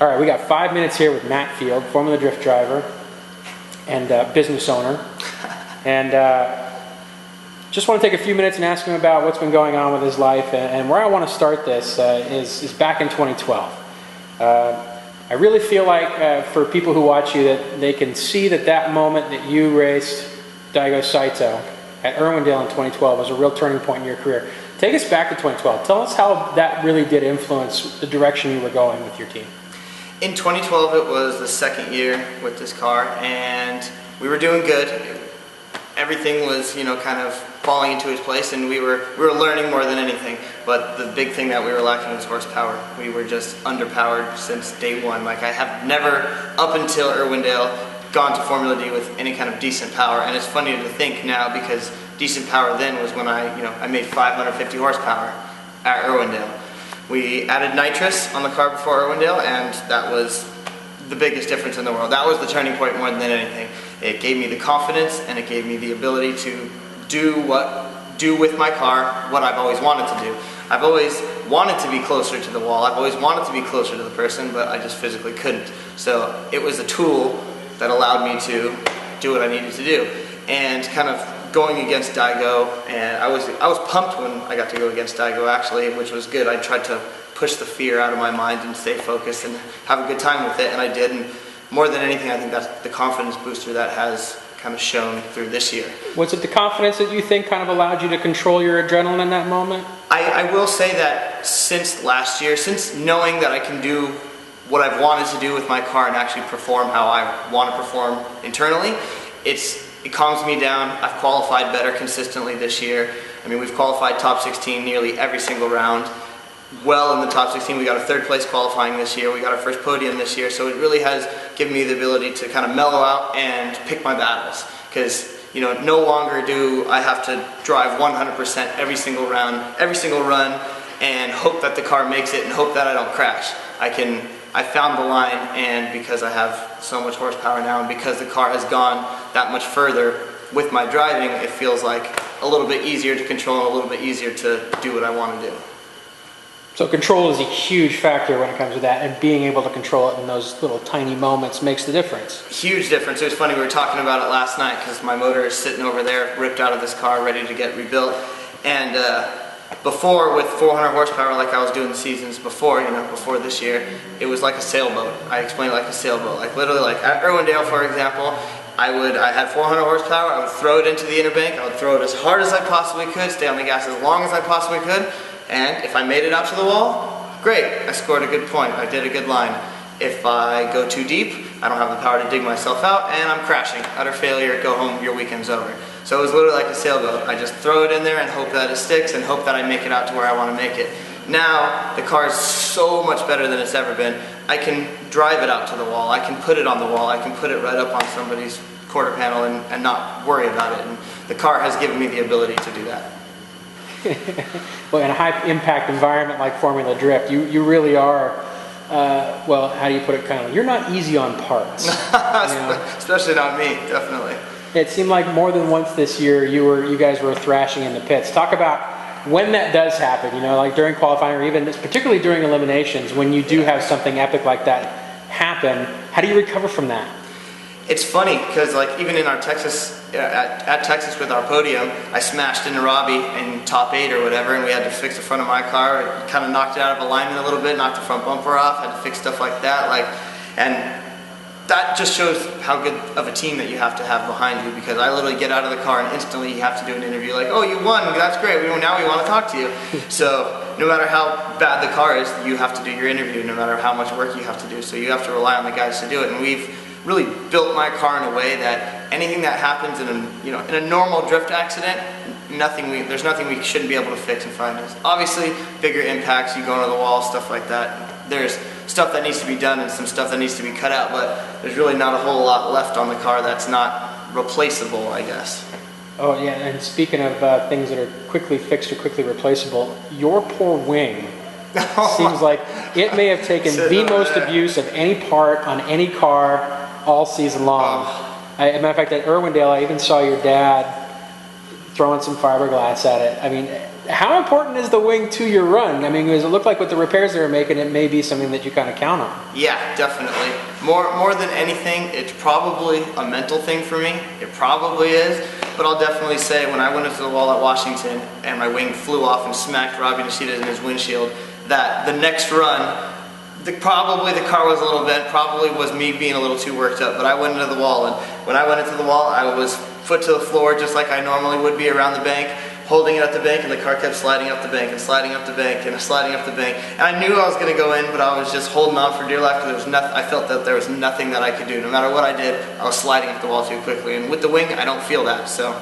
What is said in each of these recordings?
All right, we got 5 minutes here with Matt Field, Formula Drift driver and business owner. And just want to take a few minutes and ask him about what's been going on with his life. And where I want to start this is back in 2012. I really feel like for people who watch you that they can see that moment that you raced Daigo Saito at Irwindale in 2012 was a real turning point in your career. Take us back to 2012. Tell us how that really did influence the direction you were going with your team. In 2012, it was the second year with this car, and we were doing good. Everything was, kind of falling into its place, and we were learning more than anything. But the big thing that we were lacking was horsepower. We were just underpowered since day one. Like, I have never, up until Irwindale, gone to Formula D with any kind of decent power. And it's funny to think now, because decent power then was when I made 550 horsepower at Irwindale. We added nitrous on the car before Irwindale, and that was the biggest difference in the world. That was the turning point more than anything. It gave me the confidence, and it gave me the ability to do with my car what I've always wanted to do. I've always wanted to be closer to the wall. I've always wanted to be closer to the person, but I just physically couldn't. So it was a tool that allowed me to do what I needed to do. And kind of going against Daigo, and I was pumped when I got to go against Daigo, actually, which was good. I tried to push the fear out of my mind and stay focused and have a good time with it, and I did. And more than anything, I think that's the confidence booster that has kind of shown through this year. Was it the confidence that you think kind of allowed you to control your adrenaline in that moment? I will say that since last year, since knowing that I can do what I've wanted to do with my car and actually perform how I want to perform internally, it calms me down. I've qualified better consistently this year. I mean, we've qualified top 16 nearly every single round. Well in the top 16, we got a third place qualifying this year. We got our first podium this year. So it really has given me the ability to kind of mellow out and pick my battles. Because, no longer do I have to drive 100% every single round, every single run, and hope that the car makes it and hope that I don't crash. I found the line, and because I have so much horsepower now, and because the car has gone that much further with my driving, it feels like a little bit easier to control and a little bit easier to do what I want to do. So control is a huge factor when it comes to that, and being able to control it in those little tiny moments makes the difference. Huge difference. It was funny, we were talking about it last night because my motor is sitting over there, ripped out of this car, ready to get rebuilt. And before, with 400 horsepower like I was doing the seasons before, before this year, it was like a sailboat. I explained it like a sailboat. Like literally, like at Irwindale, for example, I had 400 horsepower, I would throw it into the inner bank, I would throw it as hard as I possibly could, stay on the gas as long as I possibly could, and if I made it out to the wall, great, I scored a good point, I did a good line. If I go too deep, I don't have the power to dig myself out, and I'm crashing. Utter failure, go home, your weekend's over. So it was literally like a sailboat. I just throw it in there and hope that it sticks and hope that I make it out to where I want to make it. Now, the car is so much better than it's ever been. I can drive it out to the wall, I can put it on the wall, I can put it right up on somebody's quarter panel and not worry about it. And the car has given me the ability to do that. Well, in a high impact environment like Formula Drift, you really are, well, how do you put it kindly? You're not easy on parts. Especially not me, definitely. It seemed like more than once this year you guys were thrashing in the pits. Talk about when that does happen, like during qualifying or even particularly during eliminations, when you do have something epic like that happen, how do you recover from that? It's funny because like even in our Texas, at Texas with our podium, I smashed into Robbie in top 8 or whatever, and we had to fix the front of my car. It kind of knocked it out of alignment a little bit, knocked the front bumper off, had to fix stuff like that. And that just shows how good of a team that you have to have behind you, because I literally get out of the car and instantly you have to do an interview like, oh, you won, that's great, now we want to talk to you. So no matter how bad the car is, you have to do your interview, no matter how much work you have to do. So you have to rely on the guys to do it. And we've really built my car in a way that anything that happens in a normal drift accident, there's nothing we shouldn't be able to fix in 5 minutes. Obviously, bigger impacts, you go into the wall, stuff like that. There's stuff that needs to be done and some stuff that needs to be cut out, but there's really not a whole lot left on the car that's not replaceable, I guess. Oh yeah, and speaking of things that are quickly fixed or quickly replaceable, your poor wing seems like it may have taken the most abuse of any part on any car all season long. As a matter of fact, at Irwindale, I even saw your dad throwing some fiberglass at it. I mean, how important is the wing to your run? I mean, does it look like with the repairs they were making, it may be something that you kind of count on? Yeah, definitely. More than anything, it's probably a mental thing for me. It probably is. But I'll definitely say when I went into the wall at Washington and my wing flew off and smacked Robbie Nishida in his windshield, that the next run, probably the car was a little bent, probably was me being a little too worked up, but I went into the wall, and when I went into the wall, I was foot to the floor just like I normally would be around the bank, holding it at the bank, and the car kept sliding up the bank and sliding up the bank and sliding up the bank. And I knew I was going to go in, but I was just holding on for dear life because there was nothing. I felt that there was nothing that I could do. No matter what I did, I was sliding up the wall too quickly. And with the wing, I don't feel that. So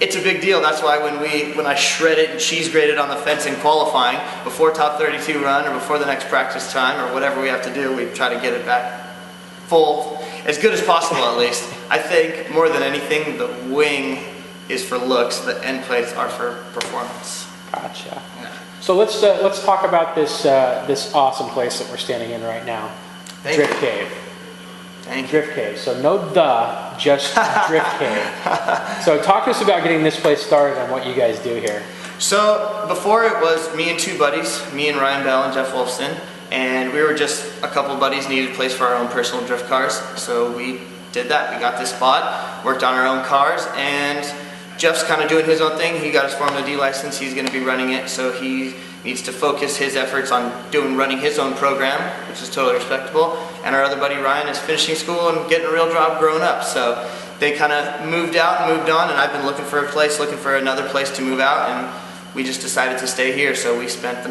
it's a big deal. That's why when I shredded and cheese grated on the fence in qualifying before top 32 run or before the next practice time or whatever we have to do, we try to get it back full, as good as possible at least. I think more than anything, the wing is for looks, the end plates are for performance. Gotcha. Yeah. So let's talk about this this awesome place that we're standing in right now, Drift Cave. Thank you. Drift Cave. So no just Drift Cave. So talk to us about getting this place started and what you guys do here. So before it was me and two buddies, me and Ryan Bell and Jeff Wolfson, and we were just a couple buddies, needed a place for our own personal drift cars. So we did that. We got this spot, worked on our own cars, and Jeff's kind of doing his own thing. He got his Formula D license. He's going to be running it, so he needs to focus his efforts on running his own program, which is totally respectable. And our other buddy Ryan is finishing school and getting a real job growing up. So they kind of moved out and moved on, and I've been looking for a place, looking for another place to move out, and we just decided to stay here. So we spent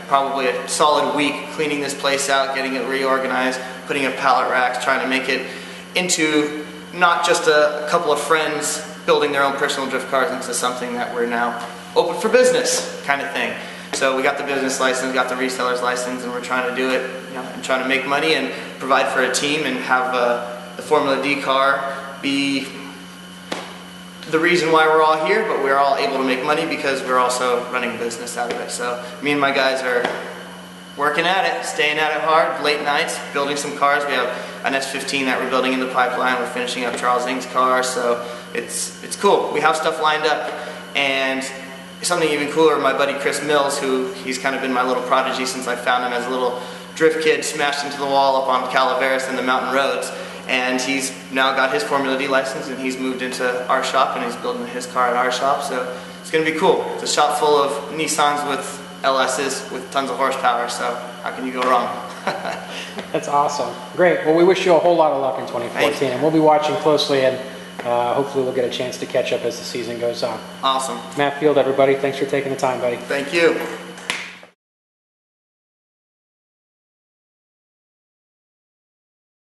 probably a solid week cleaning this place out, getting it reorganized, putting up pallet racks, trying to make it into not just a couple of friends building their own personal drift cars into something that we're now open for business kind of thing. So we got the business license, got the reseller's license, and we're trying to do it, and trying to make money and provide for a team and have the Formula D car be the reason why we're all here, but we're all able to make money because we're also running a business out of it. So me and my guys are working at it, staying at it hard, late nights, building some cars. We have an S15 that we're building in the pipeline. We're finishing up Charles Ng's car, so it's cool. We have stuff lined up, and something even cooler, my buddy Chris Mills, he's kind of been my little prodigy since I found him as a little drift kid, smashed into the wall up on Calaveras and the mountain roads, and he's now got his Formula D license, and he's moved into our shop, and he's building his car at our shop, so it's going to be cool. It's a shop full of Nissans with LSs with tons of horsepower, so how can you go wrong? That's awesome. Great. Well, we wish you a whole lot of luck in 2014, and we'll be watching closely, and hopefully we'll get a chance to catch up as the season goes on. Awesome. Matt Field, everybody, thanks for taking the time, buddy. Thank you.